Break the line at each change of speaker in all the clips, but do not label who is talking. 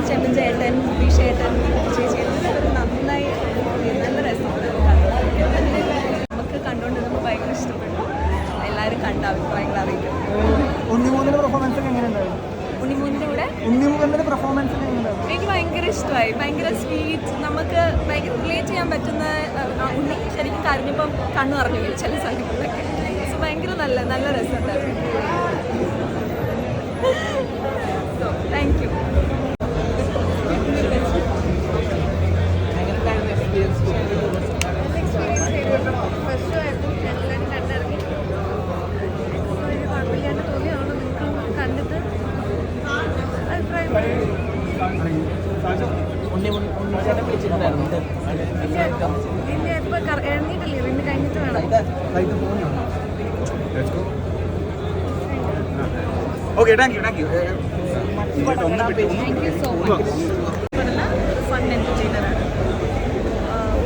ചെമ്മൻ ചേട്ടൻ ചേട്ടൻ ചേച്ചി എല്ലാവരും നന്നായി നല്ല രസമാണ് നമുക്ക് കണ്ടുകൊണ്ട് നമുക്ക് ഭയങ്കര ഇഷ്ടപ്പെട്ടു. എല്ലാവരും കണ്ട അഭിപ്രായങ്ങൾ അറിയിക്കും.
ഉണ്ണിമൂന്നിന്റെ പെർഫോമൻസ് ഒക്കെ എങ്ങനെയുണ്ടായിരുന്നു?
ഉണ്ണിമൂന്നിൻ്റെ കൂടെ
ഉണ്ണിമൂന്നിന്റെ പെർഫോമൻസ് ഒക്കെ എങ്ങനെയുണ്ടായിരുന്നു?
എനിക്ക് ഭയങ്കര ഇഷ്ടമായി. ഭയങ്കര സ്വീറ്റ്, നമുക്ക് ഭയങ്കര റിലേറ്റ് ചെയ്യാൻ പറ്റുന്ന. ഉണ്ണി ശരിക്കും കരഞ്ഞപ്പം കണ്ണു പറഞ്ഞു പോയി ചില സമയങ്ങളിലൊക്കെ. സോ ഭയങ്കര നല്ല രസമുണ്ടായിരുന്നു. So thank you.
Okay, thank you.
Fun എൻ്റർടൈനറാണ്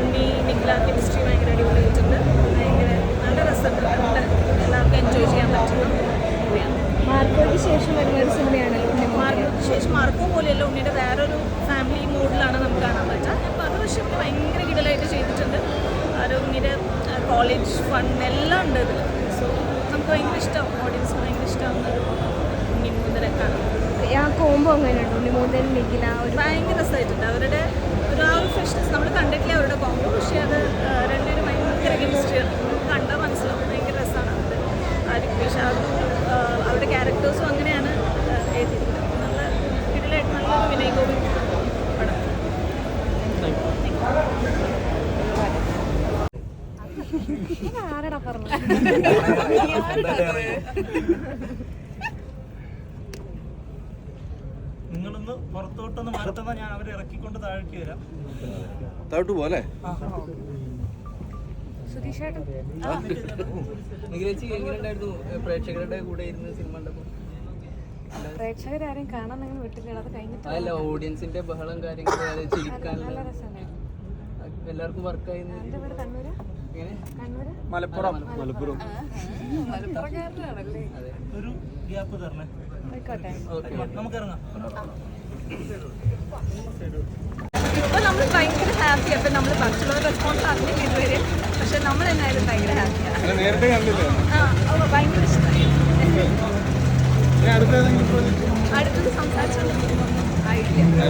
ഉണ്ണി. നിഖില കെമിസ്ട്രി ഭയങ്കര അടിപൊളിയായിട്ടുണ്ട്. ഭയങ്കര നല്ല രസമുണ്ട്. എല്ലാവർക്കും എൻജോയ് ചെയ്യാൻ പറ്റുന്ന മൂവിയാണ്. മാർക്കോയ്ക്ക് ശേഷം വരുന്ന ഒരു സിനിമയാണല്ലോ. മാർക്കോയ്ക്ക് ശേഷം മാർക്കോ പോലെയല്ല, ഉണ്ണിയുടെ വേറൊരു ഫാമിലി മൂഡിലാണ് നമുക്ക് കാണാൻ പറ്റുക. അപ്പോൾ അത് പക്ഷേ ഭയങ്കര കിടലായിട്ട് ചെയ്തിട്ടുണ്ട്. അത് ഉണ്ണിയുടെ കോളേജ് ഫൺ എല്ലാം ഉണ്ട് ഇതിൽ. സോ നമുക്ക് ഭയങ്കര ഇഷ്ടമാവും. ഓഡിയൻസിന് ഭയങ്കര ഇഷ്ടമാവുന്ന ഉണ്ണി മൂന്നരെ കാണാം. ആ കോമ്പോ അങ്ങനെയുണ്ട്. ഉണ്ണി മൂന്നൻ നിഖില ഒരു ഭയങ്കര രസമായിട്ടുണ്ട്. അവരുടെ ആ ഒരു ഫ്രഷ്നെസ് നമ്മൾ കണ്ടിട്ടില്ല അവരുടെ കോമ്പോ. പക്ഷേ അത് രണ്ടുപേരും ഭയങ്കര കെമിസ്ട്രി കണ്ടാൽ മനസ്സിലാവും. ഭയങ്കര രസമാണ് അവരുടെ പക്ഷേ അവരുടെ ക്യാരക്ടേഴ്സും അങ്ങനെയാണ് എഴുതിയിരിക്കുന്നത്. നല്ല കിടിലായിട്ട് നല്ലൊരു വിനയ് ഗോപി പടം. ആരടാ പറഞ്ഞു
നിങ്ങളൊന്ന് പുറത്തോട്ടൊന്ന് മാറ്റുന്ന ഞാൻ അവരെ ഇറക്കിക്കൊണ്ട് താഴേക്ക് വരാം.
താഴോട്ട് പോലെ പ്രേക്ഷകരുടെ കൂടെ ഇരുന്ന് സിനിമ
പ്രേക്ഷകരാരും കാണാൻ നിങ്ങൾ വിട്ടില്ല. അത് കഴിഞ്ഞിട്ട്
അല്ല ഓഡിയൻസിന്റെ ബഹളം കാര്യങ്ങൾ ചിരിക്കാനുള്ള എല്ലാവർക്കും വർക്കായി.
മലപ്പുറം
ഒരു ഗ്യാപ്പ് തരണേ. നമുക്ക് ഇറങ്ങാം.
ഇപ്പോൾ നമ്മൾ ഭയങ്കര ഹാപ്പി. അപ്പം നമ്മൾ മറ്റുള്ളവർ റെസ്പോൺസ് അറിഞ്ഞില്ല ഇതുവരെ. പക്ഷെ നമ്മൾ എന്നായാലും ഭയങ്കര ഹാപ്പിയാണ്. ഭയങ്കര ഇഷ്ടമായി. അടുത്തത് സംസാരിച്ചത് ആയിട്ടില്ല.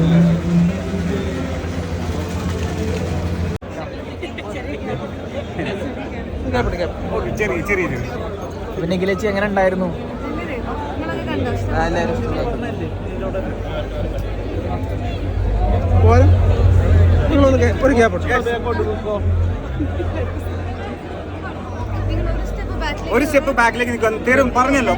നിഖിലേച്ചി എങ്ങനെ ഉണ്ടായിരുന്നു? ഒരു സ്റ്റെപ്പ് ബാക്കിലേക്ക് നിൽക്കാൻ പറഞ്ഞല്ലോ